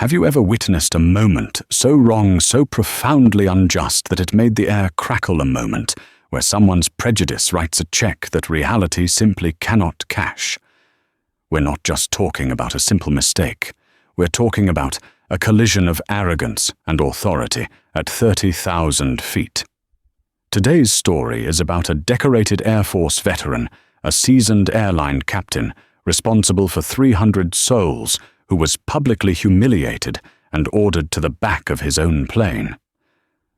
Have you ever witnessed a moment so wrong, so profoundly unjust that it made the air crackle a moment, where someone's prejudice writes a check that reality simply cannot cash? We're not just talking about a simple mistake. We're talking about a collision of arrogance and authority at 30,000 feet. Today's story is about a decorated Air Force veteran, a seasoned airline captain responsible for 300 souls, who was publicly humiliated and ordered to the back of his own plane.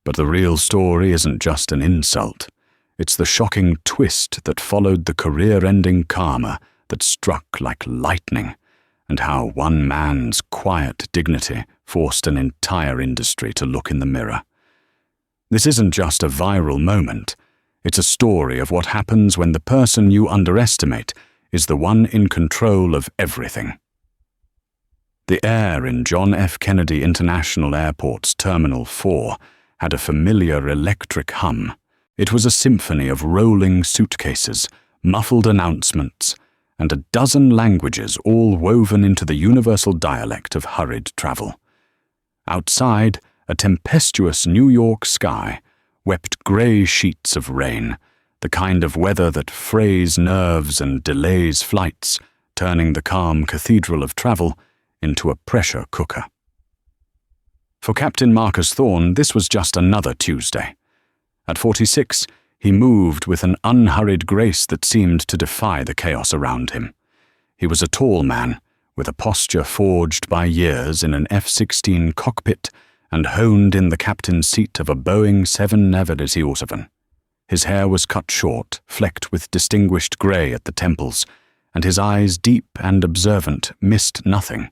But the real story isn't just an insult. It's the shocking twist that followed the career-ending karma that struck like lightning, and how one man's quiet dignity forced an entire industry to look in the mirror. This isn't just a viral moment. It's a story of what happens when the person you underestimate is the one in control of everything. The air in John F. Kennedy International Airport's Terminal 4 had a familiar electric hum. It was a symphony of rolling suitcases, muffled announcements, and a dozen languages all woven into the universal dialect of hurried travel. Outside, a tempestuous New York sky wept grey sheets of rain, the kind of weather that frays nerves and delays flights, turning the calm cathedral of travel into a pressure cooker. For Captain Marcus Thorne, this was just another Tuesday. At 46, he moved with an unhurried grace that seemed to defy the chaos around him. He was a tall man, with a posture forged by years in an F-16 cockpit and honed in the captain's seat of a Boeing 787. His hair was cut short, flecked with distinguished grey at the temples, and his eyes, deep and observant, missed nothing.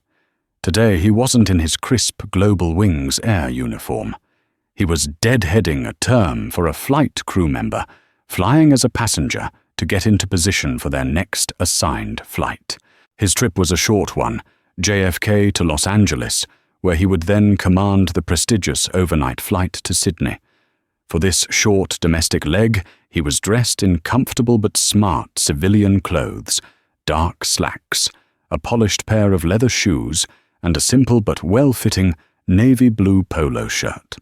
Today he wasn't in his crisp Global Wings air uniform. He was deadheading a term for a flight crew member, flying as a passenger to get into position for their next assigned flight. His trip was a short one, JFK to Los Angeles, where he would then command the prestigious overnight flight to Sydney. For this short domestic leg, he was dressed in comfortable but smart civilian clothes, dark slacks, a polished pair of leather shoes, and a simple but well-fitting navy blue polo shirt.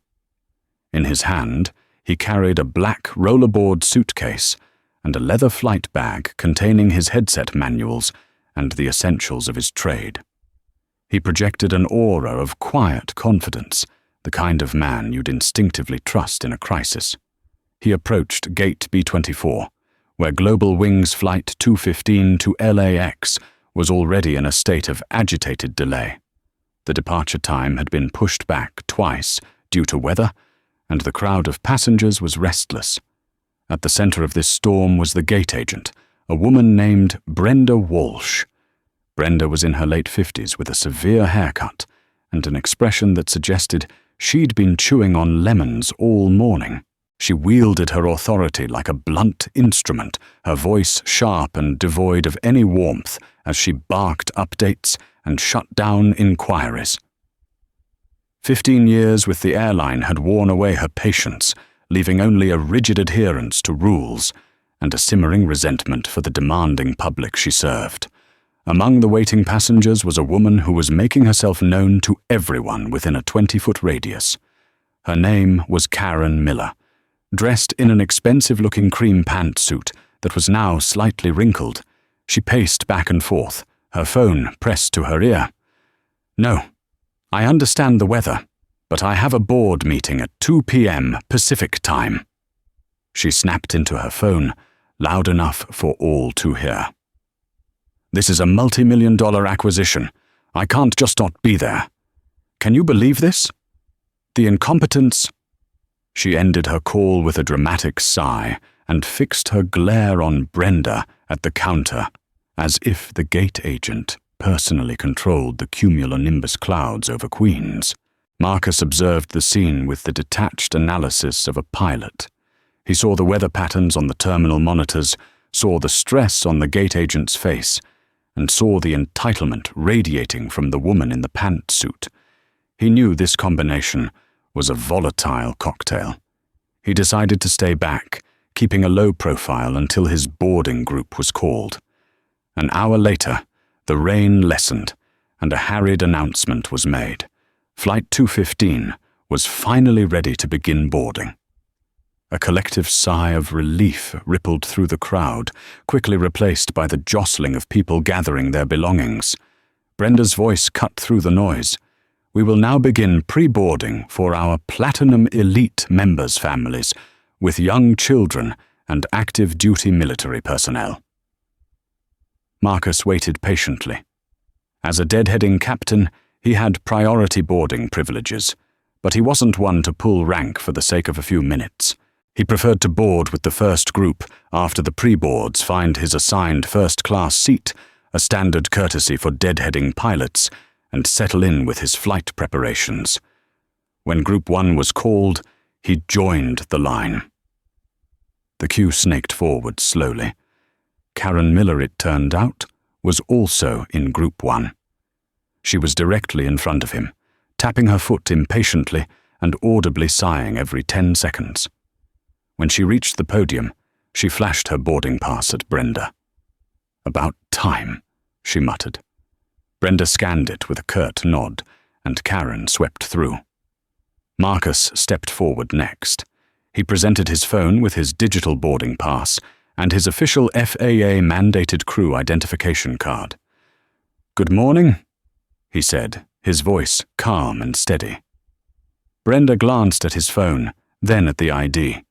In his hand, he carried a black rollerboard suitcase and a leather flight bag containing his headset manuals and the essentials of his trade. He projected an aura of quiet confidence, the kind of man you'd instinctively trust in a crisis. He approached Gate B-24, where Global Wings Flight 215 to LAX was already in a state of agitated delay. The departure time had been pushed back twice due to weather, and the crowd of passengers was restless. At the center of this storm was the gate agent, a woman named Brenda Walsh. Brenda was in her late 50s with a severe haircut and an expression that suggested she'd been chewing on lemons all morning. She wielded her authority like a blunt instrument, her voice sharp and devoid of any warmth as she barked updates and shut down inquiries. 15 years with the airline had worn away her patience, leaving only a rigid adherence to rules and a simmering resentment for the demanding public she served. Among the waiting passengers was a woman who was making herself known to everyone within a 20-foot radius. Her name was Karen Miller. Dressed in an expensive-looking cream pantsuit that was now slightly wrinkled, she paced back and forth, her phone pressed to her ear. "No, I understand the weather, but I have a board meeting at 2 p.m. Pacific time." She snapped into her phone, loud enough for all to hear. "This is a multi-million-dollar acquisition. I can't just not be there. Can you believe this? The incompetence—" She ended her call with a dramatic sigh and fixed her glare on Brenda at the counter, as if the gate agent personally controlled the cumulonimbus clouds over Queens. Marcus observed the scene with the detached analysis of a pilot. He saw the weather patterns on the terminal monitors, saw the stress on the gate agent's face, and saw the entitlement radiating from the woman in the pantsuit. He knew this combination was a volatile cocktail. He decided to stay back, keeping a low profile until his boarding group was called. An hour later, the rain lessened, and a harried announcement was made. Flight 215 was finally ready to begin boarding. A collective sigh of relief rippled through the crowd, quickly replaced by the jostling of people gathering their belongings. Brenda's voice cut through the noise. We will now begin pre-boarding for our Platinum Elite members' families, with young children and active duty military personnel. Marcus waited patiently. As a deadheading captain, he had priority boarding privileges, but he wasn't one to pull rank for the sake of a few minutes. He preferred to board with the first group after the pre-boards find his assigned first-class seat, a standard courtesy for deadheading pilots, and settle in with his flight preparations. When Group 1 was called, he joined the line. The queue snaked forward slowly. Karen Miller, it turned out, was also in Group 1. She was directly in front of him, tapping her foot impatiently and audibly sighing every 10 seconds. When she reached the podium, she flashed her boarding pass at Brenda. "About time," she muttered. Brenda scanned it with a curt nod, and Karen swept through. Marcus stepped forward next. He presented his phone with his digital boarding pass and his official FAA-mandated crew identification card. "Good morning," he said, his voice calm and steady. Brenda glanced at his phone, then at the ID.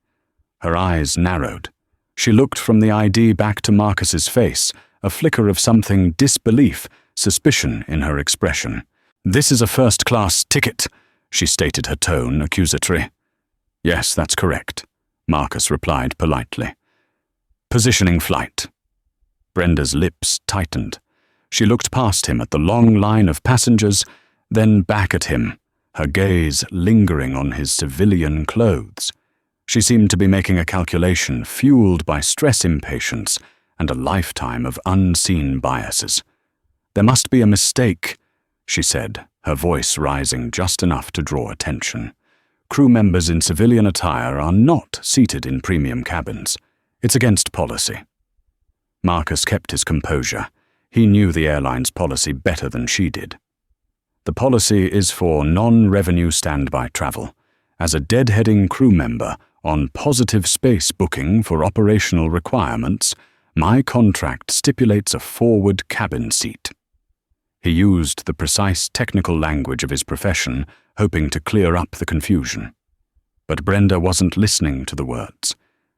Her eyes narrowed. She looked from the ID back to Marcus's face, a flicker of something disbelief, suspicion in her expression. "This is a first-class ticket," she stated, her tone accusatory. "Yes, that's correct," Marcus replied politely. "Positioning flight." Brenda's lips tightened. She looked past him at the long line of passengers, then back at him, her gaze lingering on his civilian clothes. She seemed to be making a calculation fueled by stress impatience and a lifetime of unseen biases. "There must be a mistake," she said, her voice rising just enough to draw attention. "Crew members in civilian attire are not seated in premium cabins. It's against policy." Marcus kept his composure. He knew the airline's policy better than she did. "The policy is for non-revenue standby travel. As a deadheading crew member on positive space booking for operational requirements, my contract stipulates a forward cabin seat." He used the precise technical language of his profession, hoping to clear up the confusion. But Brenda wasn't listening to the words.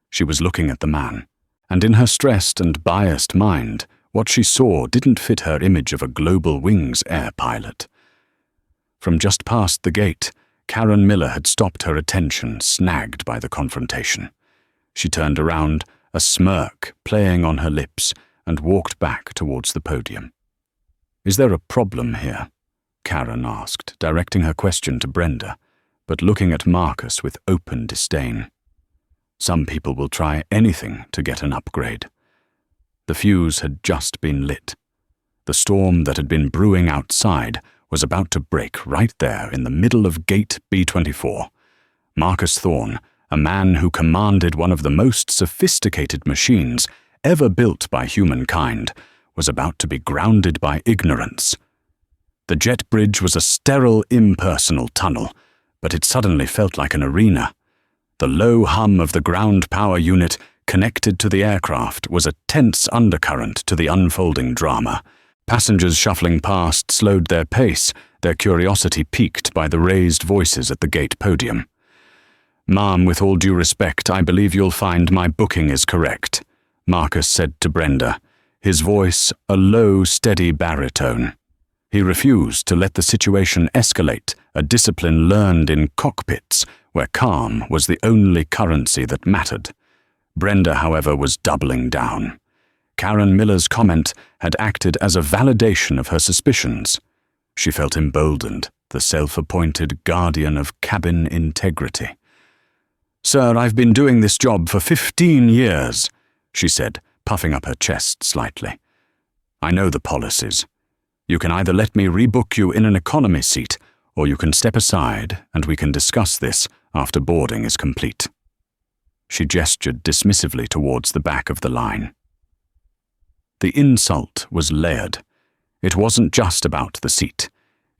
She was looking at the man, and in her stressed and biased mind, what she saw didn't fit her image of a Global Wings air pilot. From just past the gate, Karen Miller had stopped her attention, snagged by the confrontation. She turned around, a smirk playing on her lips, and walked back towards the podium. "Is there a problem here?" Karen asked, directing her question to Brenda, but looking at Marcus with open disdain. "Some people will try anything to get an upgrade." The fuse had just been lit. The storm that had been brewing outside was about to break right there in the middle of Gate B-24. Marcus Thorne, a man who commanded one of the most sophisticated machines ever built by humankind, was about to be grounded by ignorance. The jet bridge was a sterile, impersonal tunnel, but it suddenly felt like an arena. The low hum of the ground power unit connected to the aircraft was a tense undercurrent to the unfolding drama. Passengers shuffling past slowed their pace, their curiosity piqued by the raised voices at the gate podium. "Ma'am, with all due respect, I believe you'll find my booking is correct," Marcus said to Brenda, his voice a low, steady baritone. He refused to let the situation escalate, a discipline learned in cockpits, where calm was the only currency that mattered. Brenda, however, was doubling down. Karen Miller's comment had acted as a validation of her suspicions. She felt emboldened, the self-appointed guardian of cabin integrity. "Sir, I've been doing this job for 15 years, she said, puffing up her chest slightly. "I know the policies. You can either let me rebook you in an economy seat, or you can step aside and we can discuss this after boarding is complete." She gestured dismissively towards the back of the line. The insult was layered. It wasn't just about the seat.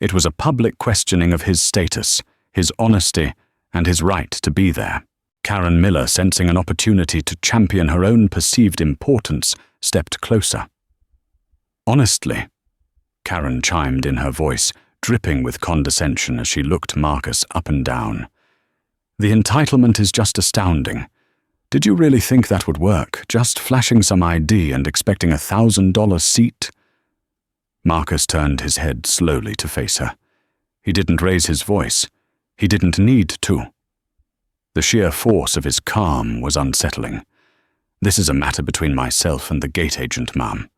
It was a public questioning of his status, his honesty, and his right to be there. Karen Miller, sensing an opportunity to champion her own perceived importance, stepped closer. "Honestly," Karen chimed in, her voice dripping with condescension as she looked Marcus up and down. "The entitlement is just astounding. Did you really think that would work, just flashing some ID and expecting a $1,000 seat?" Marcus turned his head slowly to face her. He didn't raise his voice. He didn't need to. The sheer force of his calm was unsettling. "This is a matter between myself and the gate agent, ma'am.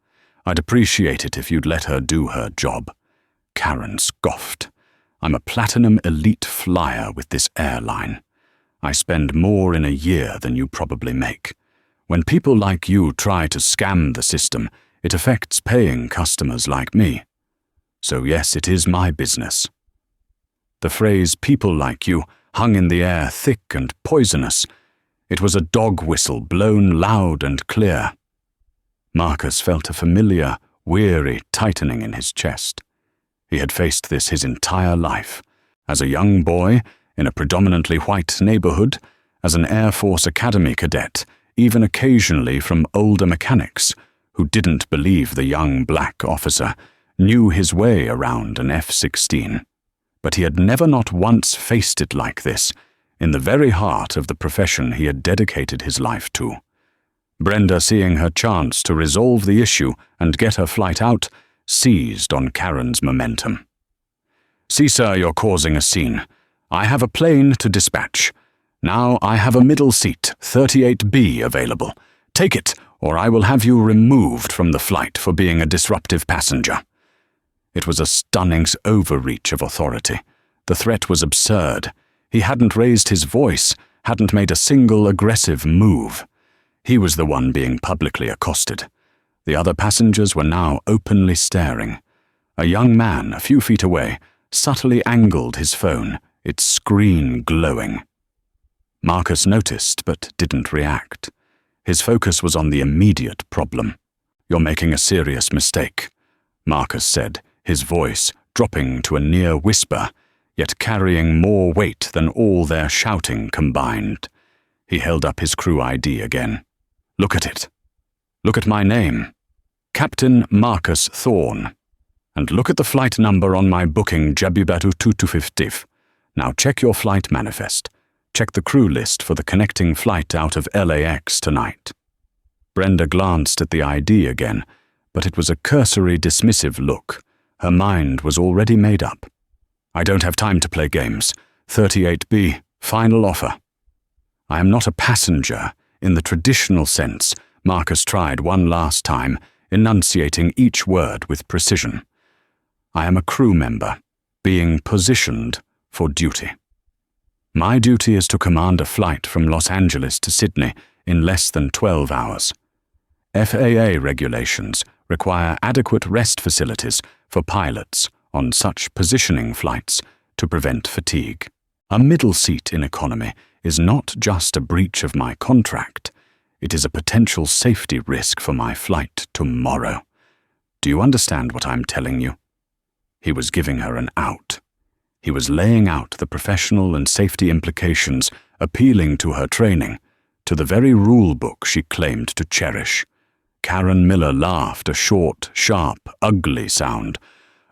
I'd appreciate it if you'd let her do her job." Karen scoffed. "I'm a platinum elite flyer with this airline. I spend more in a year than you probably make. When people like you try to scam the system, it affects paying customers like me. So yes, it is my business." The phrase "people like you" hung in the air thick and poisonous. It was a dog whistle blown loud and clear. Marcus felt a familiar, weary tightening in his chest. He had faced this his entire life. As a young boy, in a predominantly white neighborhood, as an Air Force Academy cadet, even occasionally from older mechanics, who didn't believe the young black officer, knew his way around an F-16. But he had never not once faced it like this, in the very heart of the profession he had dedicated his life to. Brenda, seeing her chance to resolve the issue and get her flight out, seized on Karen's momentum. "See, sir, you're causing a scene. I have a plane to dispatch. Now I have a middle seat, 38B, available. Take it, or I will have you removed from the flight for being a disruptive passenger." It was a stunning overreach of authority. The threat was absurd. He hadn't raised his voice, hadn't made a single aggressive move. He was the one being publicly accosted. The other passengers were now openly staring. A young man, a few feet away, subtly angled his phone, its screen glowing. Marcus noticed but didn't react. His focus was on the immediate problem. "You're making a serious mistake," Marcus said, his voice dropping to a near whisper, yet carrying more weight than all their shouting combined. He held up his crew ID again. "Look at it. Look at my name, Captain Marcus Thorne. And look at the flight number on my booking, Jabibatu 2250. Now check your flight manifest. Check the crew list for the connecting flight out of LAX tonight." Brenda glanced at the ID again, but it was a cursory, dismissive look. Her mind was already made up. "I don't have time to play games. 38B, final offer." "I am not a passenger in the traditional sense," Marcus tried one last time, enunciating each word with precision. "I am a crew member, being positioned for duty. My duty is to command a flight from Los Angeles to Sydney in less than 12 hours. FAA regulations require adequate rest facilities for pilots on such positioning flights to prevent fatigue. A middle seat in economy is not just a breach of my contract, it is a potential safety risk for my flight tomorrow. Do you understand what I'm telling you?" He was giving her an out. He was laying out the professional and safety implications, appealing to her training, to the very rule book she claimed to cherish. Karen Miller laughed, a short, sharp, ugly sound.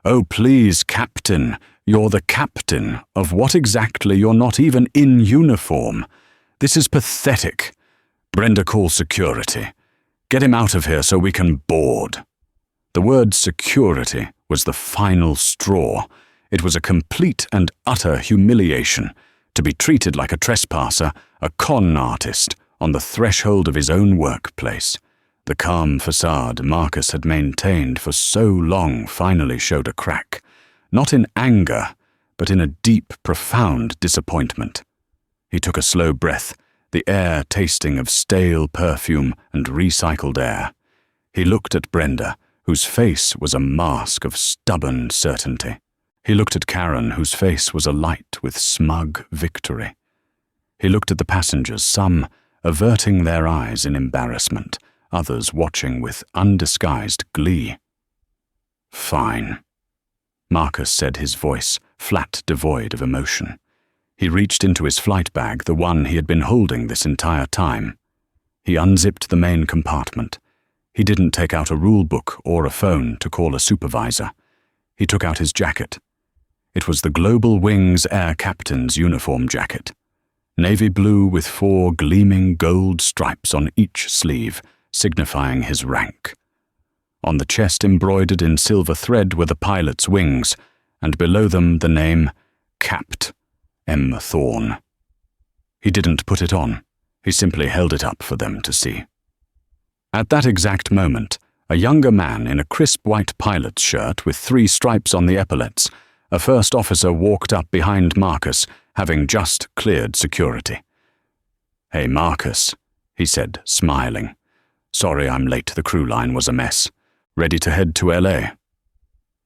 "Oh, please, Captain, you're the captain of what exactly? You're not even in uniform. This is pathetic. Brenda, call security. Get him out of here so we can board." The word security was the final straw. It was a complete and utter humiliation to be treated like a trespasser, a con artist, on the threshold of his own workplace. The calm facade Marcus had maintained for so long finally showed a crack, not in anger, but in a deep, profound disappointment. He took a slow breath, the air tasting of stale perfume and recycled air. He looked at Brenda, whose face was a mask of stubborn certainty. He looked at Karen, whose face was alight with smug victory. He looked at the passengers, some averting their eyes in embarrassment, others watching with undisguised glee. "Fine." Marcus said, his voice flat, devoid of emotion. He reached into his flight bag, the one he had been holding this entire time. He unzipped the main compartment. He didn't take out a rule book or a phone to call a supervisor. He took out his jacket. It was the Global Wings Air Captain's uniform jacket. Navy blue with 4 gleaming gold stripes on each sleeve, signifying his rank. On the chest, embroidered in silver thread, were the pilot's wings, and below them the name Capt. M. Thorne. He didn't put it on. He simply held it up for them to see. At that exact moment, a younger man in a crisp white pilot's shirt with 3 stripes on the epaulets, a first officer, walked up behind Marcus, having just cleared security. "Hey, Marcus," he said, smiling. "Sorry I'm late, the crew line was a mess. Ready to head to LA?"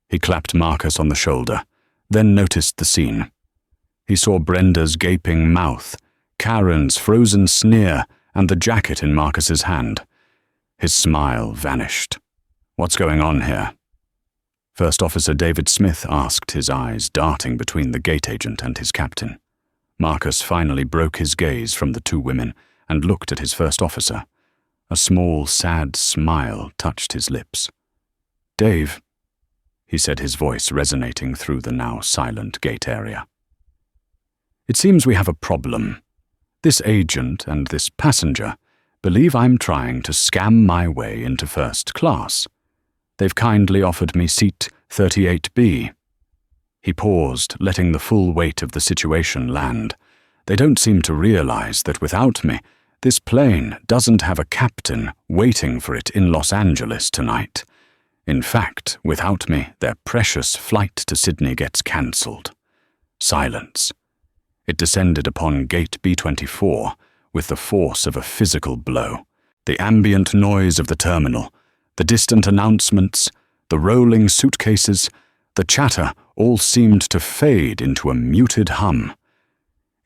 He clapped Marcus on the shoulder, then noticed the scene. He saw Brenda's gaping mouth, Karen's frozen sneer, and the jacket in Marcus's hand. His smile vanished. "What's going on here?" First Officer David Smith asked, his eyes darting between the gate agent and his captain. Marcus finally broke his gaze from the 2 women and looked at his first officer. A small, sad smile touched his lips. "Dave," he said, his voice resonating through the now silent gate area. "It seems we have a problem. This agent and this passenger believe I'm trying to scam my way into first class. They've kindly offered me seat 38B. He paused, letting the full weight of the situation land. They don't seem to realize that without me, this plane doesn't have a captain waiting for it in Los Angeles tonight. In fact, without me, their precious flight to Sydney gets cancelled." Silence. It descended upon gate B24 with the force of a physical blow. The ambient noise of the terminal, the distant announcements, the rolling suitcases, the chatter all seemed to fade into a muted hum.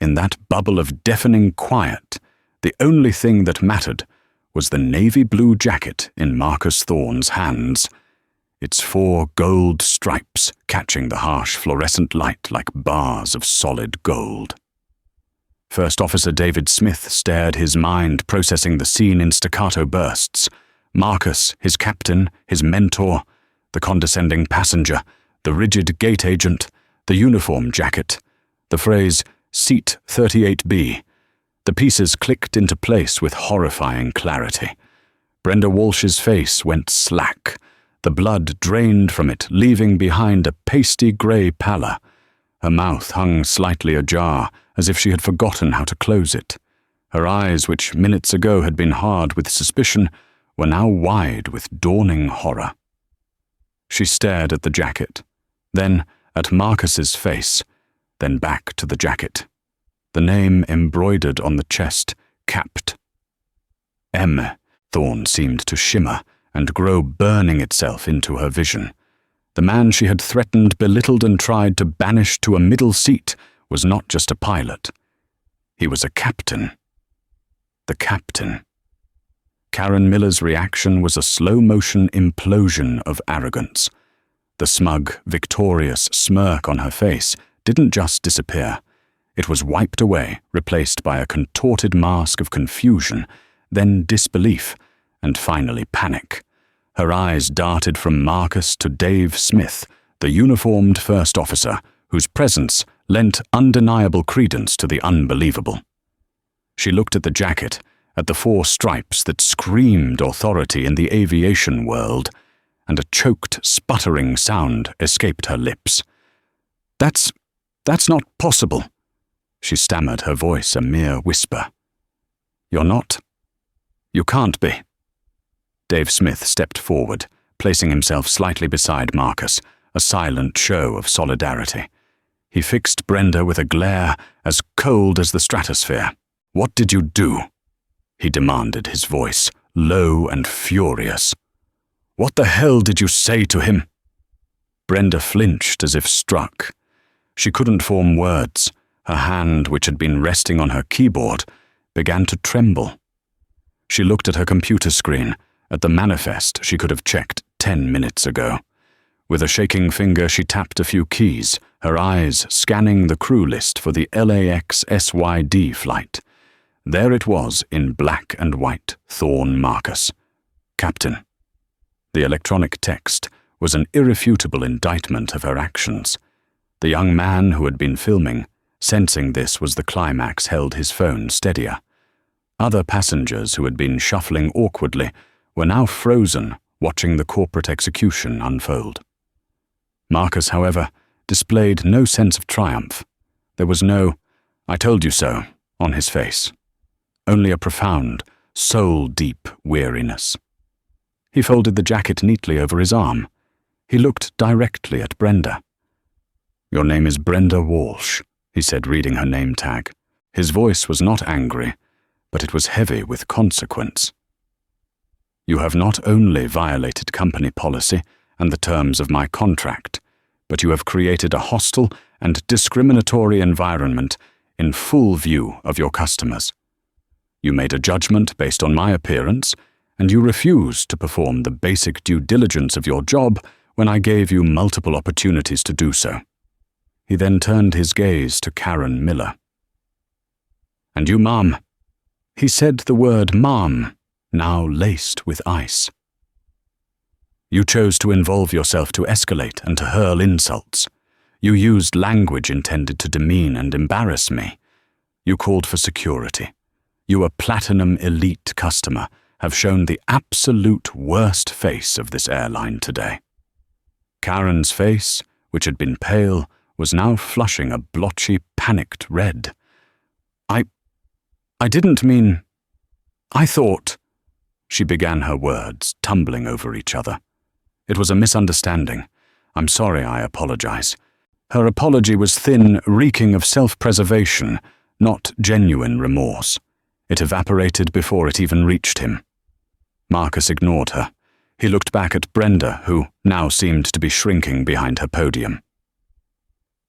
In that bubble of deafening quiet, the only thing that mattered was the navy blue jacket in Marcus Thorne's hands, its 4 gold stripes catching the harsh fluorescent light like bars of solid gold. First Officer David Smith stared, his mind processing the scene in staccato bursts. Marcus, his captain, his mentor, the condescending passenger, the rigid gate agent, the uniform jacket, the phrase, "Seat 38B." The pieces clicked into place with horrifying clarity. Brenda Walsh's face went slack. The blood drained from it, leaving behind a pasty grey pallor. Her mouth hung slightly ajar, as if she had forgotten how to close it. Her eyes, which minutes ago had been hard with suspicion, were now wide with dawning horror. She stared at the jacket, then at Marcus's face, then back to the jacket. The name embroidered on the chest, Capt. M. Thorne seemed to shimmer and grow, burning itself into her vision. The man she had threatened, belittled, and tried to banish to a middle seat was not just a pilot. He was a captain. The captain. Karen Miller's reaction was a slow-motion implosion of arrogance. The smug, victorious smirk on her face didn't just disappear. It was wiped away, replaced by a contorted mask of confusion, then disbelief, and finally panic. Her eyes darted from Marcus to Dave Smith, the uniformed first officer, whose presence lent undeniable credence to the unbelievable. She looked at the jacket, at the 4 stripes that screamed authority in the aviation world, and a choked, sputtering sound escaped her lips. That's not possible," she stammered, her voice a mere whisper. "You're not? You can't be." Dave Smith stepped forward, placing himself slightly beside Marcus, a silent show of solidarity. He fixed Brenda with a glare as cold as the stratosphere. "What did you do?" he demanded, his voice low and furious. "What the hell did you say to him?" Brenda flinched as if struck. She couldn't form words. Her hand, which had been resting on her keyboard, began to tremble. She looked at her computer screen, at the manifest she could have checked 10 minutes ago. With a shaking finger, she tapped a few keys, her eyes scanning the crew list for the LAX SYD flight. There it was in black and white, Thorne Marcus. Captain. The electronic text was an irrefutable indictment of her actions. The young man who had been filming, sensing this was the climax, held his phone steadier. Other passengers who had been shuffling awkwardly were now frozen, watching the corporate execution unfold. Marcus, however, displayed no sense of triumph. There was no "I told you so" on his face. Only a profound, soul-deep weariness. He folded the jacket neatly over his arm. He looked directly at Brenda. "Your name is Brenda Walsh," he said, reading her name tag. His voice was not angry, but it was heavy with consequence. "You have not only violated company policy and the terms of my contract, but you have created a hostile and discriminatory environment in full view of your customers. You made a judgment based on my appearance, and you refused to perform the basic due diligence of your job when I gave you multiple opportunities to do so." He then turned his gaze to Karen Miller. "And you, ma'am." He said the word ma'am, now laced with ice. "You chose to involve yourself to escalate and to hurl insults. You used language intended to demean and embarrass me. You called for security. You, a platinum elite customer, have shown the absolute worst face of this airline today." Karen's face, which had been pale, was now flushing a blotchy, panicked red. I didn't mean... I thought..." She began her words, tumbling over each other. "It was a misunderstanding. I'm sorry, I apologize." Her apology was thin, reeking of self-preservation, not genuine remorse. It evaporated before it even reached him. Marcus ignored her. He looked back at Brenda, who now seemed to be shrinking behind her podium.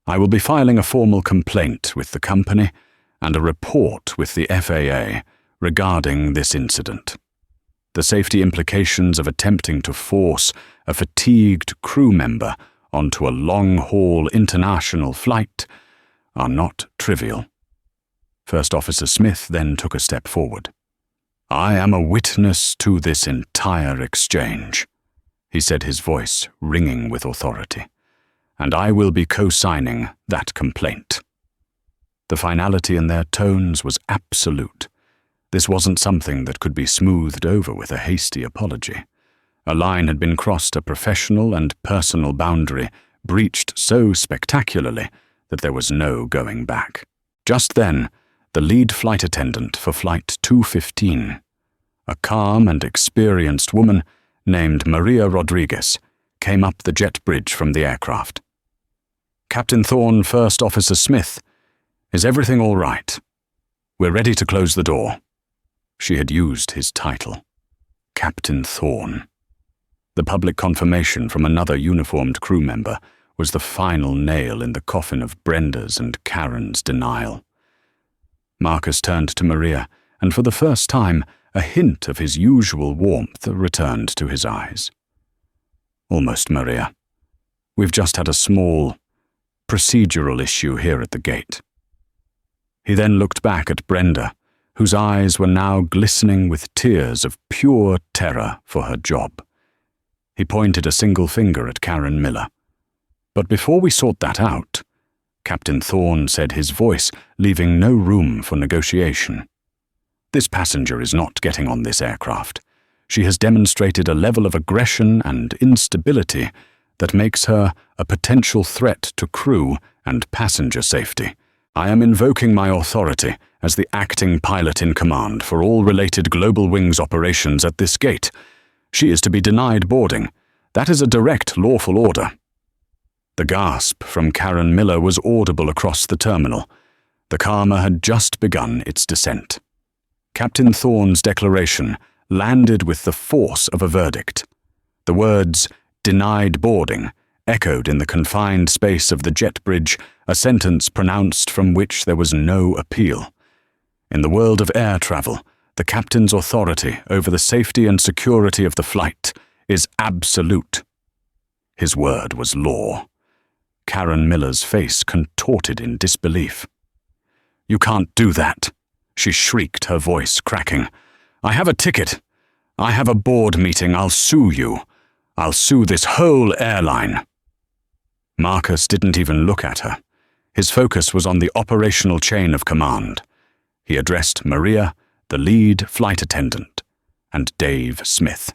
"I will be filing a formal complaint with the company and a report with the FAA regarding this incident. The safety implications of attempting to force a fatigued crew member onto a long-haul international flight are not trivial." First Officer Smith then took a step forward. "I am a witness to this entire exchange," he said, his voice ringing with authority, "and I will be co-signing that complaint." The finality in their tones was absolute. This wasn't something that could be smoothed over with a hasty apology. A line had been crossed, a professional and personal boundary breached so spectacularly that there was no going back. Just then, the lead flight attendant for Flight 215, a calm and experienced woman named Maria Rodriguez, came up the jet bridge from the aircraft. "Captain Thorne, First Officer Smith, is everything all right? We're ready to close the door." She had used his title. Captain Thorne. The public confirmation from another uniformed crew member was the final nail in the coffin of Brenda's and Karen's denial. Marcus turned to Maria, and for the first time, a hint of his usual warmth returned to his eyes. "Almost, Maria. We've just had a small, procedural issue here at the gate." He then looked back at Brenda, whose eyes were now glistening with tears of pure terror for her job. He pointed a single finger at Karen Miller. "But before we sort that out," Captain Thorne said, his voice leaving no room for negotiation, "this passenger is not getting on this aircraft. She has demonstrated a level of aggression and instability that makes her a potential threat to crew and passenger safety. I am invoking my authority as the acting pilot in command for all related Global Wings operations at this gate. She is to be denied boarding. That is a direct lawful order." The gasp from Karen Miller was audible across the terminal. The Karma had just begun its descent. Captain Thorne's declaration landed with the force of a verdict. The words, "denied boarding," echoed in the confined space of the jet bridge, a sentence pronounced from which there was no appeal. In the world of air travel, the captain's authority over the safety and security of the flight is absolute. His word was law. Karen Miller's face contorted in disbelief. "You can't do that," she shrieked, her voice cracking. "I have a ticket. I have a board meeting. I'll sue you. I'll sue this whole airline." Marcus didn't even look at her. His focus was on the operational chain of command. He addressed Maria, the lead flight attendant, and Dave Smith.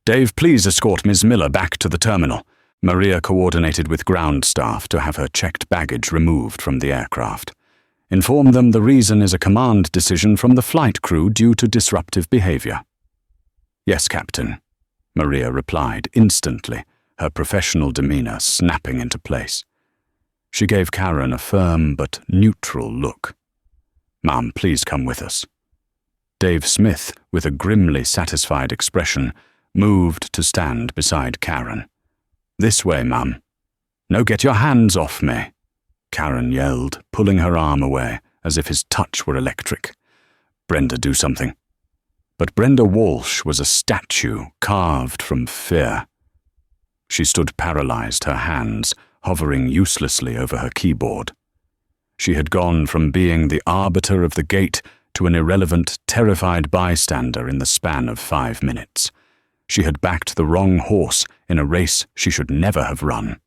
"Dave, please escort Ms. Miller back to the terminal." Maria coordinated with ground staff to have her checked baggage removed from the aircraft. "Inform them the reason is a command decision from the flight crew due to disruptive behavior." "Yes, Captain," Maria replied instantly, her professional demeanor snapping into place. She gave Karen a firm but neutral look. "Ma'am, please come with us." Dave Smith, with a grimly satisfied expression, moved to stand beside Karen. "This way, ma'am." "No, get your hands off me," Karen yelled, pulling her arm away as if his touch were electric. "Brenda, do something." But Brenda Walsh was a statue carved from fear. She stood paralyzed, her hands hovering uselessly over her keyboard. She had gone from being the arbiter of the gate to an irrelevant, terrified bystander in the span of 5 minutes. She had backed the wrong horse in a race she should never have run.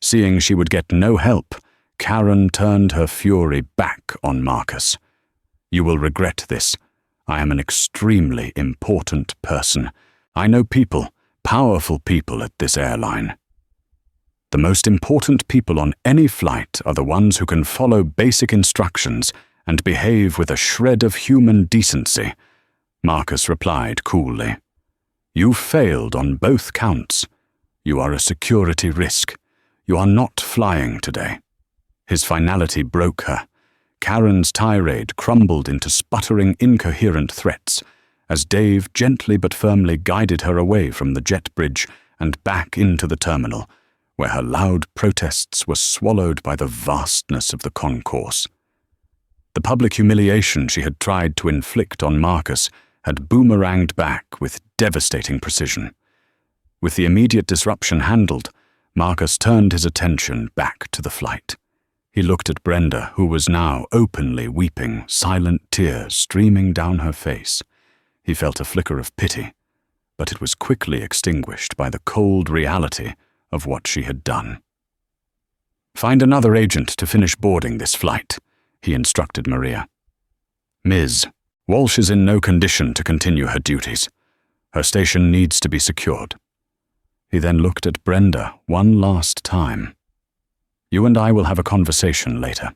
Seeing she would get no help, Karen turned her fury back on Marcus. "You will regret this. I am an extremely important person. I know people, powerful people at this airline. The most important people on any flight are the ones who can follow basic instructions and behave with a shred of human decency," Marcus replied coolly. "You failed on both counts. You are a security risk. You are not flying today." His finality broke her. Karen's tirade crumbled into sputtering, incoherent threats as Dave gently but firmly guided her away from the jet bridge and back into the terminal, where her loud protests were swallowed by the vastness of the concourse. The public humiliation she had tried to inflict on Marcus had boomeranged back with devastating precision. With the immediate disruption handled, Marcus turned his attention back to the flight. He looked at Brenda, who was now openly weeping, silent tears streaming down her face. He felt a flicker of pity, but it was quickly extinguished by the cold reality of what she had done. "Find another agent to finish boarding this flight," he instructed Maria. "Ms. Walsh is in no condition to continue her duties. Her station needs to be secured." He then looked at Brenda one last time. "You and I will have a conversation later,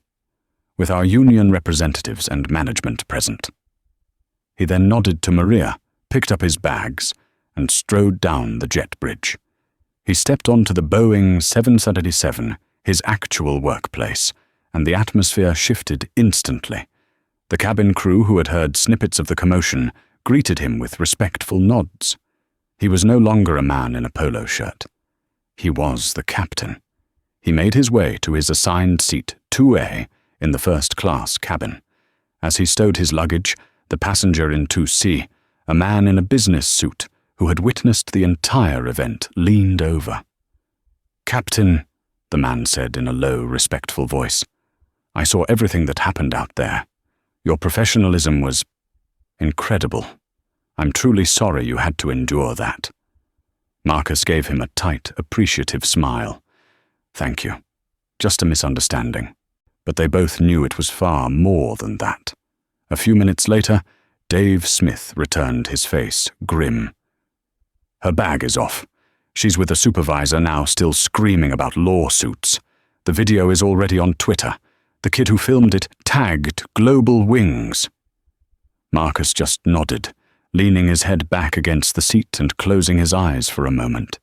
with our union representatives and management present." He then nodded to Maria, picked up his bags, and strode down the jet bridge. He stepped onto the Boeing 737, his actual workplace, and the atmosphere shifted instantly. The cabin crew, who had heard snippets of the commotion, greeted him with respectful nods. He was no longer a man in a polo shirt. He was the captain. He made his way to his assigned seat 2A in the first-class cabin. As he stowed his luggage, the passenger in 2C, a man in a business suit who had witnessed the entire event, leaned over. "Captain," the man said in a low, respectful voice, "I saw everything that happened out there. Your professionalism was incredible. I'm truly sorry you had to endure that." Marcus gave him a tight, appreciative smile. "Thank you. Just a misunderstanding." But they both knew it was far more than that. A few minutes later, Dave Smith returned, his face grim. "Her bag is off. She's with a supervisor now, still screaming about lawsuits. The video is already on Twitter. The kid who filmed it tagged Global Wings." Marcus just nodded, leaning his head back against the seat and closing his eyes for a moment.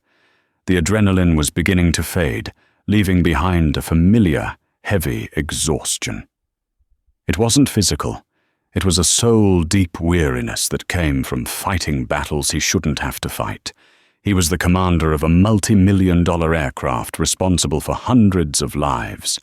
The adrenaline was beginning to fade, leaving behind a familiar, heavy exhaustion. It wasn't physical. It was a soul-deep weariness that came from fighting battles he shouldn't have to fight. He was the commander of a multi-million-dollar aircraft responsible for hundreds of lives.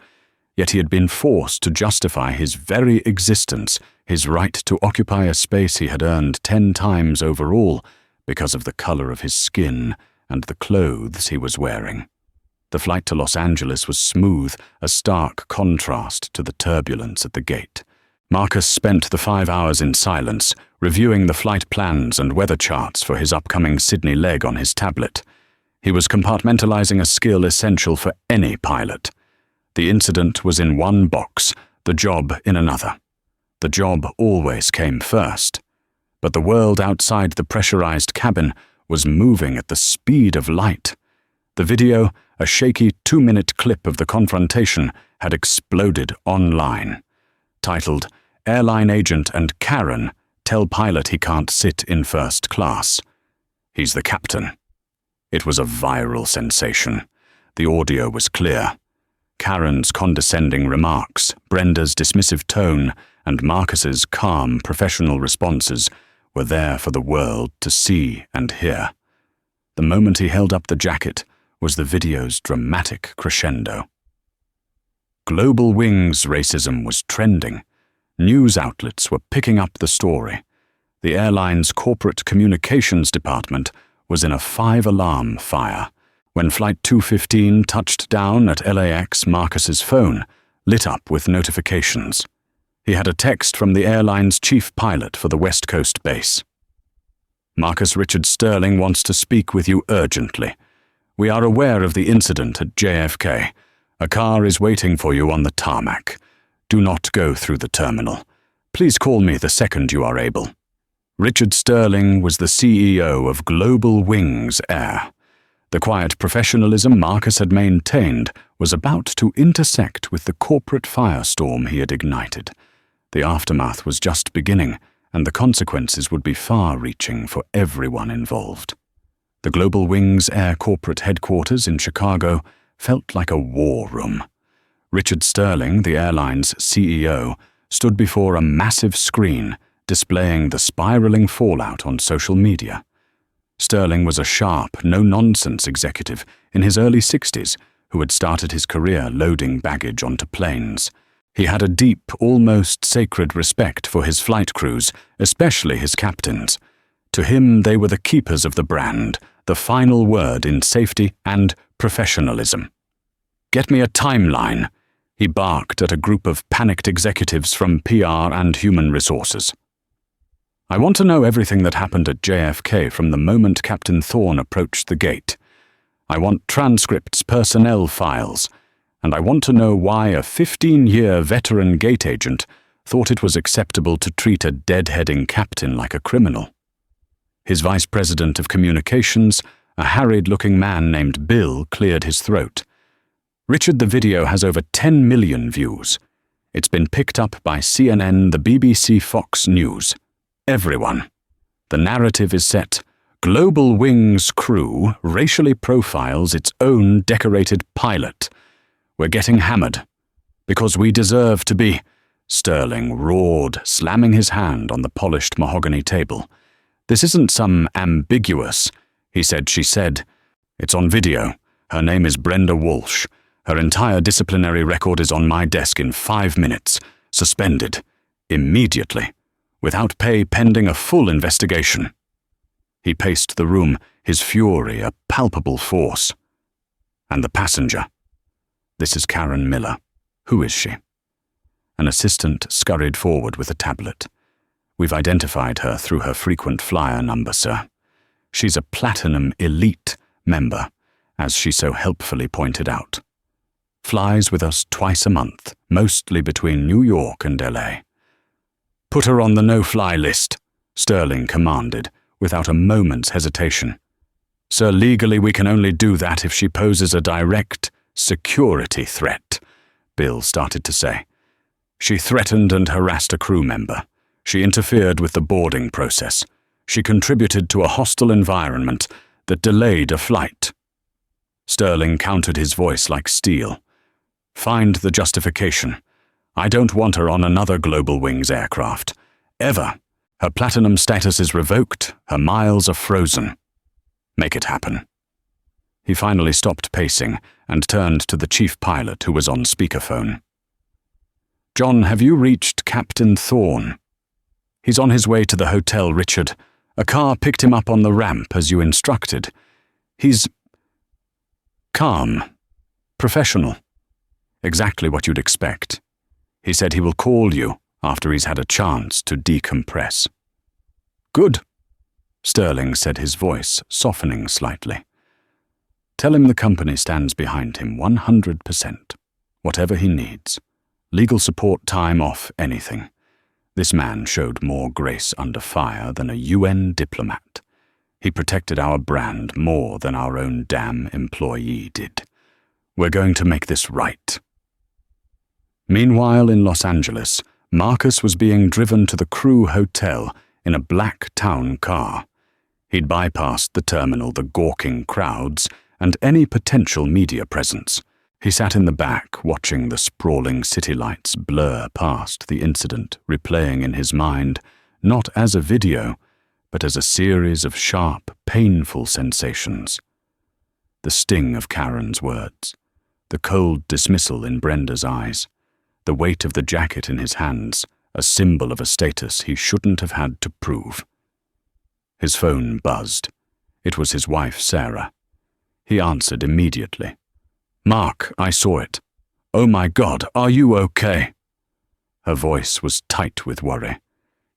Yet he had been forced to justify his very existence, his right to occupy a space he had earned 10 times overall, because of the color of his skin and the clothes he was wearing. The flight to Los Angeles was smooth, a stark contrast to the turbulence at the gate. Marcus spent the 5 hours in silence, reviewing the flight plans and weather charts for his upcoming Sydney leg on his tablet. He was compartmentalizing a skill essential for any pilot. The incident was in one box, the job in another. The job always came first. But the world outside the pressurized cabin was moving at the speed of light. The video, a shaky 2-minute clip of the confrontation, had exploded online. Titled, "Airline Agent and Karen Tell Pilot He Can't Sit in First Class. He's the captain." It was a viral sensation. The audio was clear. Karen's condescending remarks, Brenda's dismissive tone, and Marcus's calm, professional responses were there for the world to see and hear. The moment he held up the jacket was the video's dramatic crescendo. Global Wings racism was trending. News outlets were picking up the story. The airline's corporate communications department was in a 5-alarm fire. When Flight 215 touched down at LAX, Marcus's phone lit up with notifications. He had a text from the airline's chief pilot for the West Coast base. "Marcus Richard Sterling wants to speak with you urgently. We are aware of the incident at JFK. A car is waiting for you on the tarmac. Do not go through the terminal. Please call me the second you are able." Richard Sterling was the CEO of Global Wings Air. The quiet professionalism Marcus had maintained was about to intersect with the corporate firestorm he had ignited. The aftermath was just beginning, and the consequences would be far-reaching for everyone involved. The Global Wings Air corporate headquarters in Chicago felt like a war room. Richard Sterling, the airline's CEO, stood before a massive screen displaying the spiraling fallout on social media. Sterling was a sharp, no-nonsense executive in his early 60s who had started his career loading baggage onto planes. He had a deep, almost sacred respect for his flight crews, especially his captains. To him, they were the keepers of the brand, the final word in safety and professionalism. "Get me a timeline," he barked at a group of panicked executives from PR and human resources. "I want to know everything that happened at JFK from the moment Captain Thorne approached the gate. I want transcripts, personnel files, and I want to know why a 15-year veteran gate agent thought it was acceptable to treat a deadheading captain like a criminal." His vice president of communications, a harried-looking man named Bill, cleared his throat. "Richard, the video has over 10 million views. It's been picked up by CNN, the BBC, Fox News. Everyone. The narrative is set. Global Wings crew racially profiles its own decorated pilot. We're getting hammered. Because we deserve to be..." Sterling roared, slamming his hand on the polished mahogany table. "This isn't some ambiguous," he said, she said. "It's on video. Her name is Brenda Walsh. Her entire disciplinary record is on my desk in 5 minutes. Suspended. Immediately. Without pay pending a full investigation." He paced the room, his fury a palpable force. "And the passenger? This is Karen Miller. Who is she?" An assistant scurried forward with a tablet. "We've identified her through her frequent flyer number, sir. She's a Platinum Elite member, as she so helpfully pointed out. Flies with us twice a month, mostly between New York and LA. "Put her on the no-fly list," Sterling commanded, without a moment's hesitation. "Sir, legally we can only do that if she poses a direct security threat," Bill started to say. "She threatened and harassed a crew member. She interfered with the boarding process. She contributed to a hostile environment that delayed a flight." Sterling countered, his voice like steel. "Find the justification. I don't want her on another Global Wings aircraft. Ever. Her platinum status is revoked. Her miles are frozen. Make it happen." He finally stopped pacing and turned to the chief pilot, who was on speakerphone. "John, have you reached Captain Thorne?" "He's on his way to the hotel, Richard. A car picked him up on the ramp as you instructed. He's calm, professional, exactly what you'd expect. He said he will call you after he's had a chance to decompress. Good, Sterling said, his voice softening slightly. Tell him the company stands behind him 100%, whatever he needs. Legal support, time off, anything. This man showed more grace under fire than a UN diplomat. He protected our brand more than our own damn employee did. We're going to make this right. Meanwhile, in Los Angeles, Marcus was being driven to the Crew Hotel in a black town car. He'd bypassed the terminal, the gawking crowds, and any potential media presence. He sat in the back, watching the sprawling city lights blur past the incident, replaying in his mind, not as a video, but as a series of sharp, painful sensations. The sting of Karen's words, the cold dismissal in Brenda's eyes, the weight of the jacket in his hands, a symbol of a status he shouldn't have had to prove. His phone buzzed. It was his wife, Sarah. He answered immediately. Mark, I saw it. Oh my God, are you okay? Her voice was tight with worry.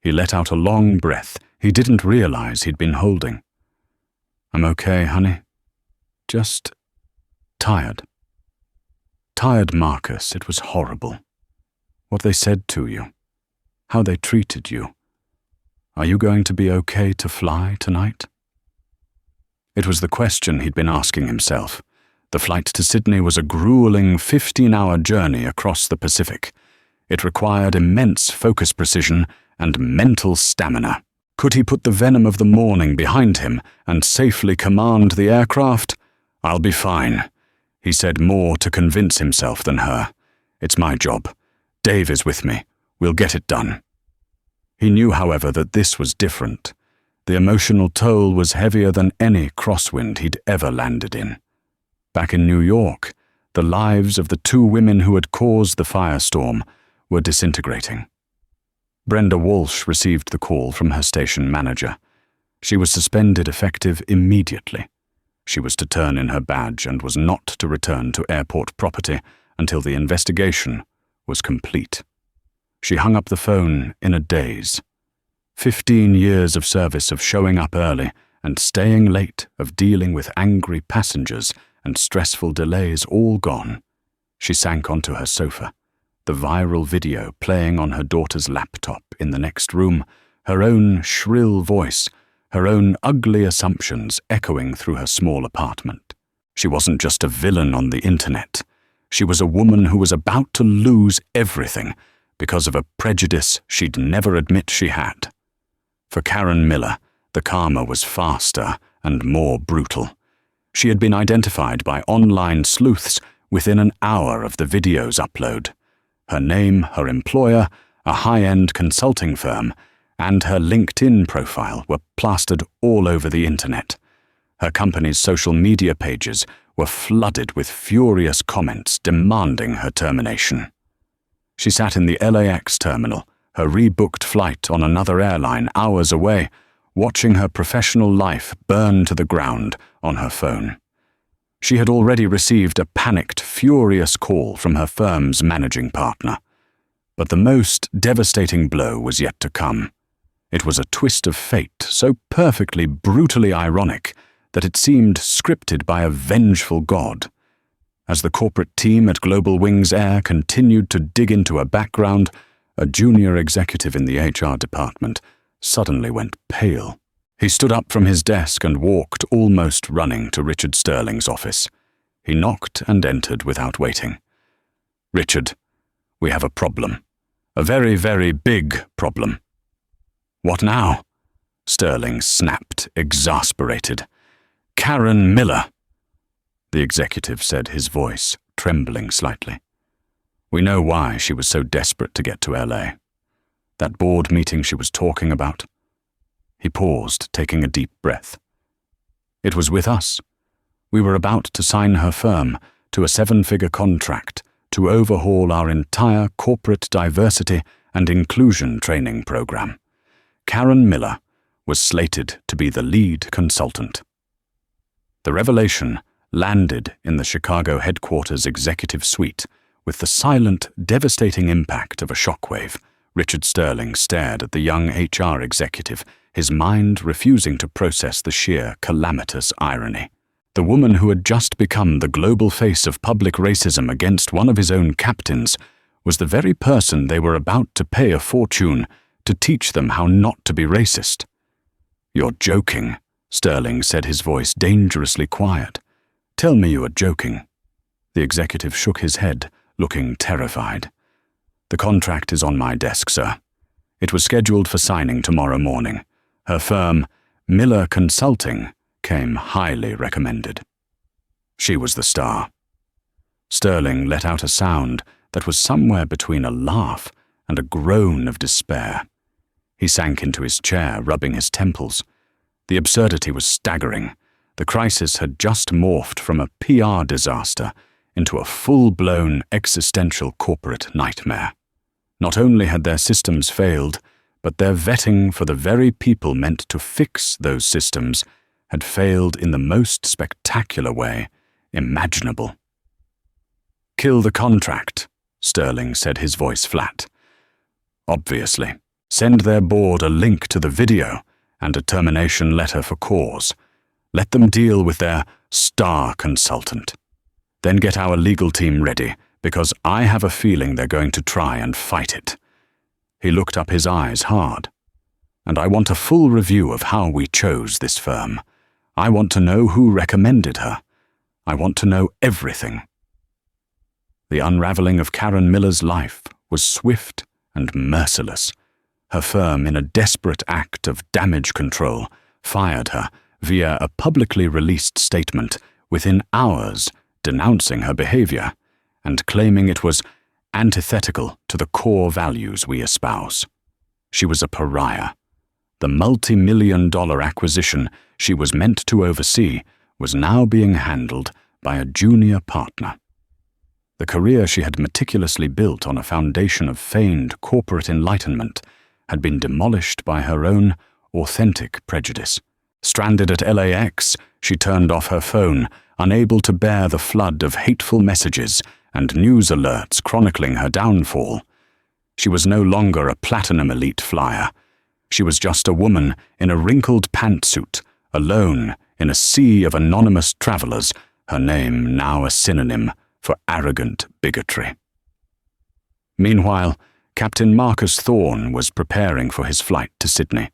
He let out a long breath he didn't realize he'd been holding. I'm okay, honey. Just tired. Tired, Marcus. It was horrible. What they said to you. How they treated you. Are you going to be okay to fly tonight? It was the question he'd been asking himself. The flight to Sydney was a grueling 15-hour journey across the Pacific. It required immense focus precision and mental stamina. Could he put the venom of the morning behind him and safely command the aircraft? I'll be fine, he said, more to convince himself than her. It's my job. Dave is with me. We'll get it done. He knew, however, that this was different. The emotional toll was heavier than any crosswind he'd ever landed in. Back in New York, the lives of the two women who had caused the firestorm were disintegrating. Brenda Walsh received the call from her station manager. She was suspended effective immediately. She was to turn in her badge and was not to return to airport property until the investigation was complete. She hung up the phone in a daze. 15 years of service, of showing up early and staying late, of dealing with angry passengers and stressful delays, all gone. She sank onto her sofa, the viral video playing on her daughter's laptop in the next room, her own shrill voice, her own ugly assumptions echoing through her small apartment. She wasn't just a villain on the internet. She was a woman who was about to lose everything because of a prejudice she'd never admit she had. For Karen Miller, the karma was faster and more brutal. She had been identified by online sleuths within an hour of the video's upload. Her name, her employer, a high-end consulting firm, and her LinkedIn profile were plastered all over the internet. Her company's social media pages were flooded with furious comments demanding her termination. She sat in the LAX terminal, her rebooked flight on another airline hours away, watching her professional life burn to the ground on her phone. She had already received a panicked, furious call from her firm's managing partner. But the most devastating blow was yet to come. It was a twist of fate so perfectly, brutally ironic that it seemed scripted by a vengeful god. As the corporate team at Global Wings Air continued to dig into her background, a junior executive in the HR department suddenly went pale. He stood up from his desk and walked, almost running, to Richard Sterling's office. He knocked and entered without waiting. Richard, we have a problem. A very, very big problem. What now? Sterling snapped, exasperated. Karen Miller. The executive said, his voice trembling slightly. We know why she was so desperate to get to LA. That board meeting she was talking about. He paused, taking a deep breath. It was with us. We were about to sign her firm to a 7-figure contract to overhaul our entire corporate diversity and inclusion training program. Karen Miller was slated to be the lead consultant. The revelation landed in the Chicago headquarters executive suite with the silent, devastating impact of a shockwave. Richard Sterling stared at the young HR executive, his mind refusing to process the sheer, calamitous irony. The woman who had just become the global face of public racism against one of his own captains was the very person they were about to pay a fortune to teach them how not to be racist. "You're joking," Sterling said, his voice dangerously quiet. "Tell me you are joking." The executive shook his head, looking terrified. "The contract is on my desk, sir. It was scheduled for signing tomorrow morning. Her firm, Miller Consulting, came highly recommended." She was the star. Sterling let out a sound that was somewhere between a laugh and a groan of despair. He sank into his chair, rubbing his temples. The absurdity was staggering. The crisis had just morphed from a PR disaster into a full-blown existential corporate nightmare. Not only had their systems failed, but their vetting for the very people meant to fix those systems had failed in the most spectacular way imaginable. "Kill the contract," Sterling said, his voice flat. "Obviously. Send their board a link to the video and a termination letter for cause. Let them deal with their star consultant. Then get our legal team ready, because I have a feeling they're going to try and fight it." He looked up, his eyes hard. "And I want a full review of how we chose this firm. I want to know who recommended her. I want to know everything." The unraveling of Karen Miller's life was swift and merciless. Her firm, in a desperate act of damage control, fired her via a publicly released statement within hours, denouncing her behavior and claiming it was antithetical to the core values we espouse. She was a pariah. The multi-million-dollar acquisition she was meant to oversee was now being handled by a junior partner. The career she had meticulously built on a foundation of feigned corporate enlightenment had been demolished by her own authentic prejudice. Stranded at LAX, she turned off her phone, unable to bear the flood of hateful messages and news alerts chronicling her downfall. She was no longer a platinum elite flyer. She was just a woman in a wrinkled pantsuit, alone in a sea of anonymous travelers, her name now a synonym for arrogant bigotry. Meanwhile, Captain Marcus Thorne was preparing for his flight to Sydney.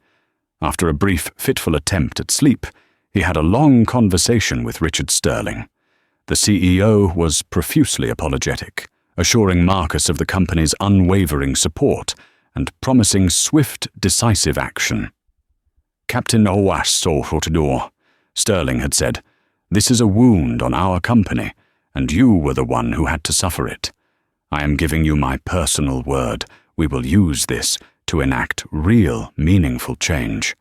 After a brief, fitful attempt at sleep, he had a long conversation with Richard Sterling. The CEO was profusely apologetic, assuring Marcus of the company's unwavering support and promising swift, decisive action. "Captain Owash saw Rotador," Sterling had said. "This is a wound on our company, and you were the one who had to suffer it. I am giving you my personal word. We will use this to enact real, meaningful change.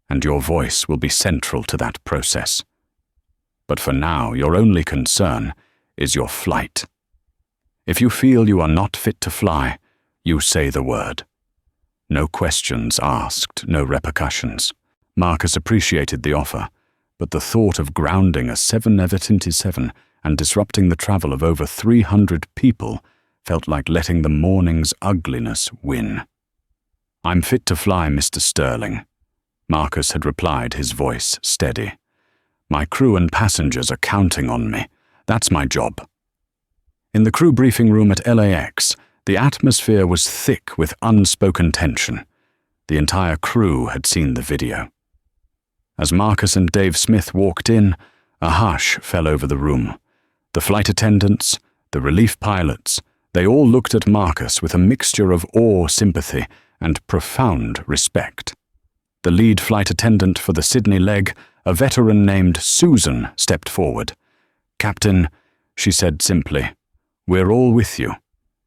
And your voice will be central to that process. But for now, your only concern is your flight. If you feel you are not fit to fly, you say the word. No questions asked, no repercussions." Marcus appreciated the offer, but the thought of grounding a 777 and disrupting the travel of over 300 people felt like letting the morning's ugliness win. "I'm fit to fly, Mr. Sterling," Marcus had replied, his voice steady. "My crew and passengers are counting on me. That's my job." In the crew briefing room at LAX, the atmosphere was thick with unspoken tension. The entire crew had seen the video. As Marcus and Dave Smith walked in, a hush fell over the room. The flight attendants, the relief pilots, they all looked at Marcus with a mixture of awe, sympathy, and profound respect. The lead flight attendant for the Sydney leg, a veteran named Susan, stepped forward. "Captain," she said simply, "we're all with you.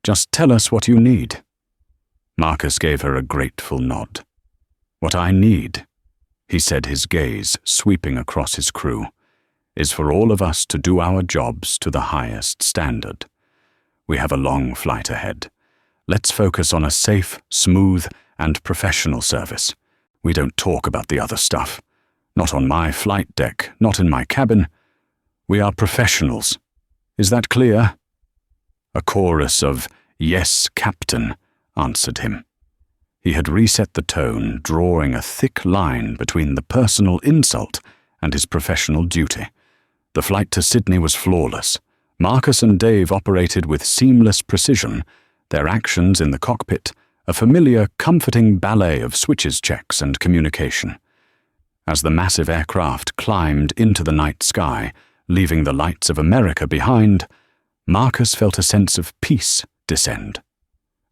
Just tell us what you need." Marcus gave her a grateful nod. "What I need," he said, his gaze sweeping across his crew, "is for all of us to do our jobs to the highest standard. We have a long flight ahead. Let's focus on a safe, smooth, and professional service. We don't talk about the other stuff. Not on my flight deck, not in my cabin. We are professionals. Is that clear?" A chorus of "Yes, Captain," answered him. He had reset the tone, drawing a thick line between the personal insult and his professional duty. The flight to Sydney was flawless. Marcus and Dave operated with seamless precision, their actions in the cockpit a familiar, comforting ballet of switches checks and communication. As the massive aircraft climbed into the night sky, leaving the lights of America behind, Marcus felt a sense of peace descend.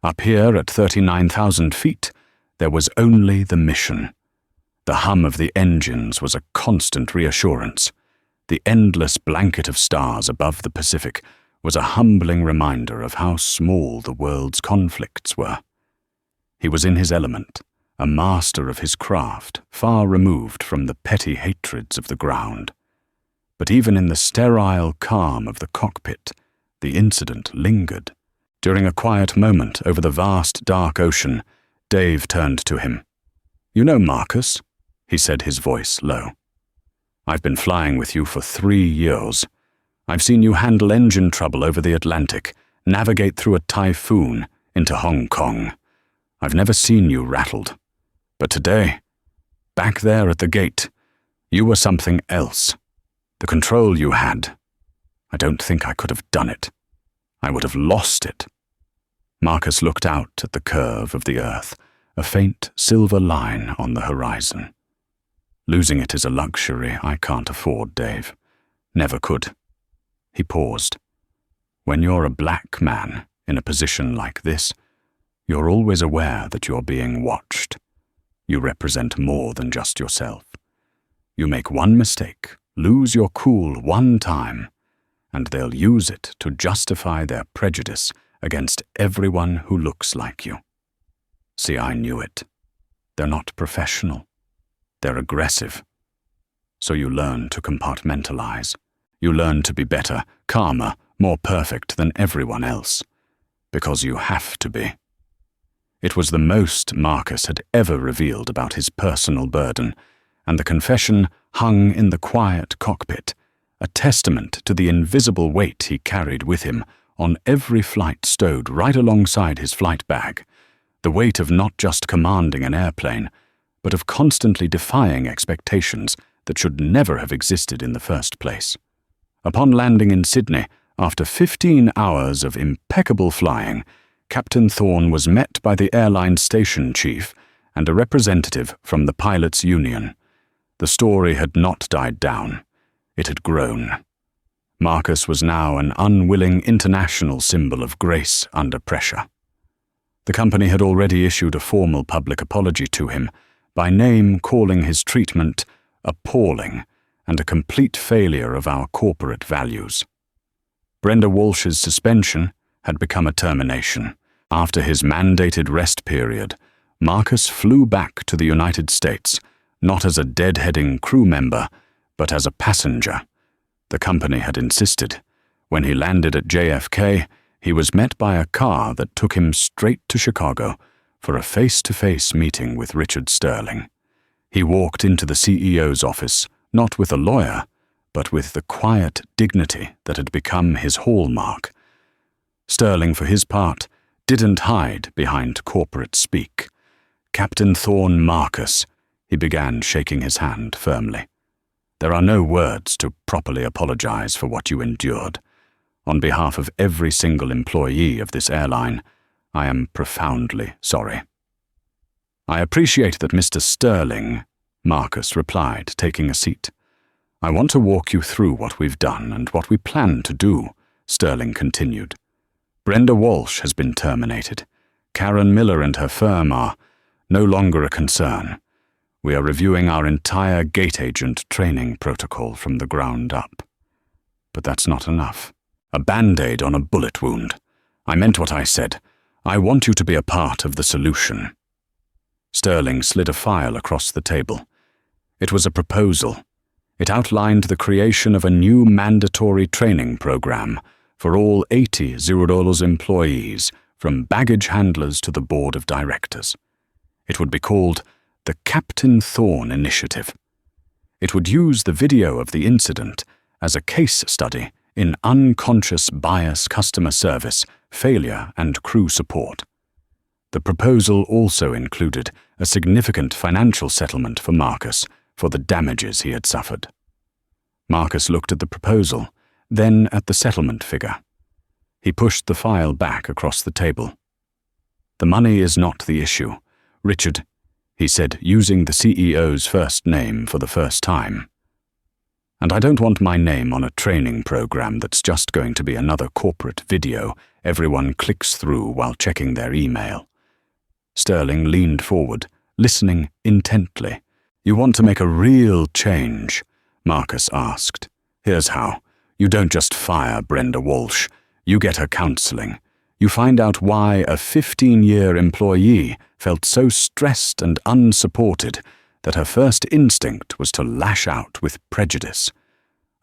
Up here at 39,000 feet, there was only the mission. The hum of the engines was a constant reassurance. The endless blanket of stars above the Pacific was a humbling reminder of how small the world's conflicts were. He was in his element, a master of his craft, far removed from the petty hatreds of the ground. But even in the sterile calm of the cockpit, the incident lingered. During a quiet moment over the vast dark ocean, Dave turned to him. "You know, Marcus," he said, his voice low. "I've been flying with you for 3 years. I've seen you handle engine trouble over the Atlantic, navigate through a typhoon into Hong Kong. I've never seen you rattled. But today, back there at the gate, you were something else. The control you had, I don't think I could have done it. I would have lost it." Marcus looked out at the curve of the earth, a faint silver line on the horizon. "Losing it is a luxury I can't afford, Dave. Never could." He paused. "When you're a black man in a position like this, you're always aware that you're being watched. You represent more than just yourself. You make one mistake, lose your cool one time, and they'll use it to justify their prejudice against everyone who looks like you. See, I knew it. They're not professional. They're aggressive. So you learn to compartmentalize. You learn to be better, calmer, more perfect than everyone else. Because you have to be." It was the most Marcus had ever revealed about his personal burden, and the confession hung in the quiet cockpit, a testament to the invisible weight he carried with him on every flight stowed right alongside his flight bag, the weight of not just commanding an airplane, but of constantly defying expectations that should never have existed in the first place. Upon landing in Sydney, after 15 hours of impeccable flying, Captain Thorne was met by the airline station chief and a representative from the pilots' union. The story had not died down. It had grown. Marcus was now an unwilling international symbol of grace under pressure. The company had already issued a formal public apology to him, by name calling his treatment appalling and a complete failure of our corporate values. Brenda Walsh's suspension had become a termination. After his mandated rest period, Marcus flew back to the United States, not as a deadheading crew member, but as a passenger. The company had insisted. When he landed at JFK, he was met by a car that took him straight to Chicago for a face-to-face meeting with Richard Sterling. He walked into the CEO's office, not with a lawyer, but with the quiet dignity that had become his hallmark. Sterling, for his part, didn't hide behind corporate speak. "Captain Thorne Marcus," he began, shaking his hand firmly. "There are no words to properly apologize for what you endured. On behalf of every single employee of this airline, I am profoundly sorry." "I appreciate that, Mr. Sterling," Marcus replied, taking a seat. "I want to walk you through what we've done and what we plan to do," Sterling continued. "Brenda Walsh has been terminated. Karen Miller and her firm are no longer a concern. We are reviewing our entire gate agent training protocol from the ground up. But that's not enough. A band-aid on a bullet wound. I meant what I said. I want you to be a part of the solution." Sterling slid a file across the table. It was a proposal. It outlined the creation of a new mandatory training program for all 80 Zerodolos employees, from baggage handlers to the board of directors. It would be called the Captain Thorne Initiative. It would use the video of the incident as a case study in unconscious bias customer service, failure, and crew support. The proposal also included a significant financial settlement for Marcus for the damages he had suffered. Marcus looked at the proposal, then at the settlement figure. He pushed the file back across the table. "The money is not the issue, Richard," he said, using the CEO's first name for the first time. "And I don't want my name on a training program that's just going to be another corporate video everyone clicks through while checking their email." Sterling leaned forward, listening intently. "You want to make a real change?" Marcus asked. "Here's how. You don't just fire Brenda Walsh. You get her counseling. You find out why a 15-year employee felt so stressed and unsupported that her first instinct was to lash out with prejudice.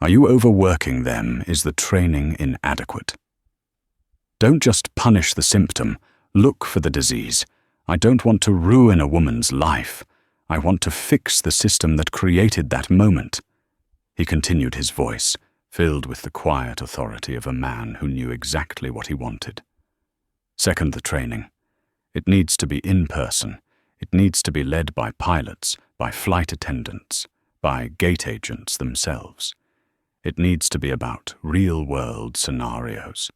Are you overworking them? Is the training inadequate? Don't just punish the symptom. Look for the disease. I don't want to ruin a woman's life. I want to fix the system that created that moment." He continued, his voice filled with the quiet authority of a man who knew exactly what he wanted. "Second, the training. It needs to be in person. It needs to be led by pilots, by flight attendants, by gate agents themselves. It needs to be about real-world scenarios.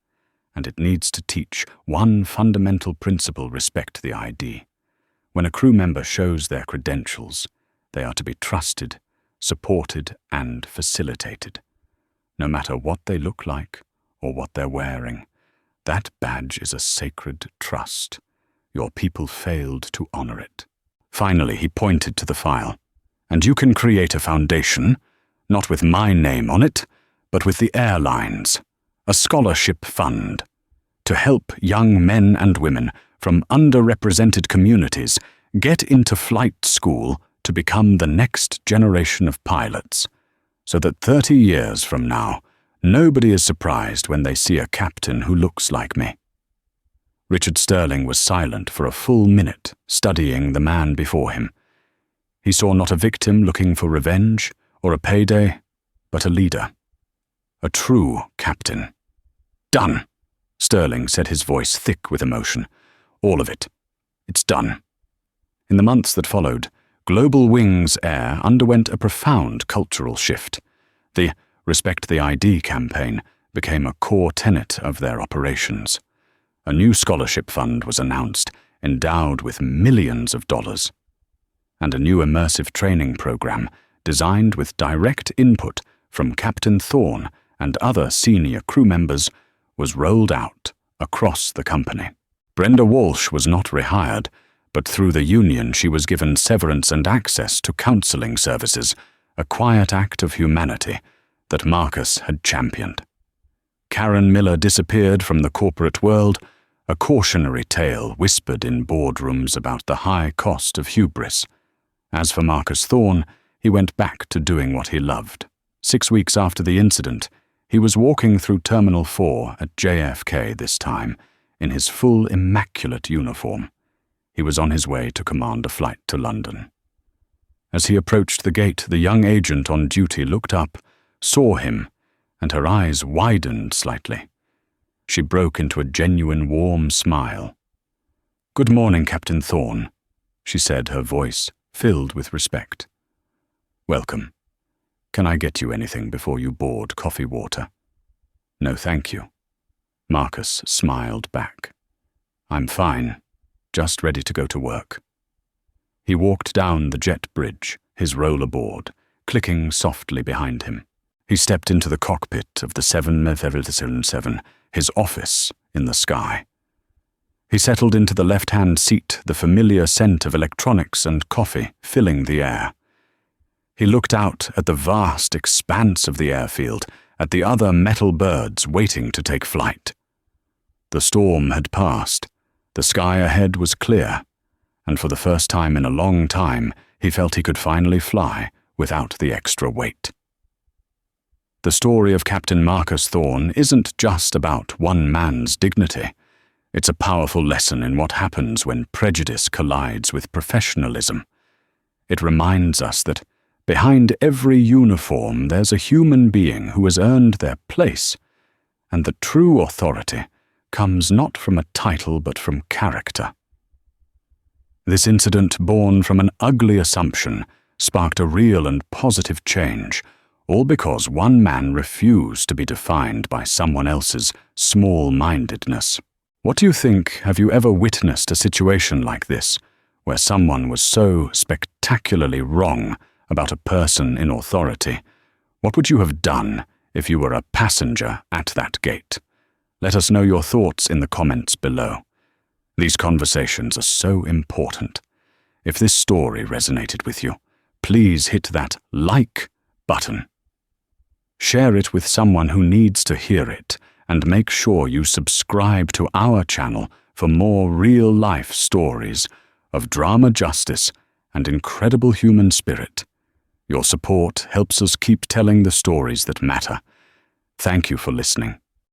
And it needs to teach one fundamental principle: respect the ID. When a crew member shows their credentials, they are to be trusted, supported, and facilitated. No matter what they look like or what they're wearing, that badge is a sacred trust. Your people failed to honor it." Finally, he pointed to the file. "And you can create a foundation, not with my name on it, but with the airlines. A scholarship fund to help young men and women from underrepresented communities get into flight school to become the next generation of pilots, so that 30 years from now, nobody is surprised when they see a captain who looks like me." Richard Sterling was silent for a full minute, studying the man before him. He saw not a victim looking for revenge or a payday, but a leader. A true captain. "Done," Sterling said, his voice thick with emotion. "All of it. It's done." In the months that followed, Global Wings Air underwent a profound cultural shift. The Respect the ID campaign became a core tenet of their operations. A new scholarship fund was announced, endowed with millions of dollars. And a new immersive training program, designed with direct input from Captain Thorne and other senior crew members, was rolled out across the company. Brenda Walsh was not rehired, but through the union she was given severance and access to counseling services, a quiet act of humanity that Marcus had championed. Karen Miller disappeared from the corporate world, a cautionary tale whispered in boardrooms about the high cost of hubris. As for Marcus Thorne, he went back to doing what he loved. 6 weeks after the incident, he was walking through Terminal 4 at JFK this time, in his full immaculate uniform. He was on his way to command a flight to London. As he approached the gate, the young agent on duty looked up, saw him, and her eyes widened slightly. She broke into a genuine warm smile. "Good morning, Captain Thorne," she said, her voice filled with respect. "Welcome. Can I get you anything before you board coffee water?" "No, thank you." Marcus smiled back. "I'm fine, just ready to go to work." He walked down the jet bridge, his rollerboard clicking softly behind him. He stepped into the cockpit of the 777, his office in the sky. He settled into the left-hand seat, the familiar scent of electronics and coffee filling the air. He looked out at the vast expanse of the airfield, at the other metal birds waiting to take flight. The storm had passed. The sky ahead was clear, and for the first time in a long time, he felt he could finally fly without the extra weight. The story of Captain Marcus Thorne isn't just about one man's dignity. It's a powerful lesson in what happens when prejudice collides with professionalism. It reminds us that Behind every uniform, there's a human being who has earned their place, and the true authority comes not from a title but from character. This incident, born from an ugly assumption, sparked a real and positive change, all because one man refused to be defined by someone else's small-mindedness. What do you think? Have you ever witnessed a situation like this, where someone was so spectacularly wrong about a person in authority? What would you have done if you were a passenger at that gate? Let us know your thoughts in the comments below. These conversations are so important. If this story resonated with you, please hit that like button. Share it with someone who needs to hear it, and make sure you subscribe to our channel for more real-life stories of drama, justice, and incredible human spirit. Your support helps us keep telling the stories that matter. Thank you for listening.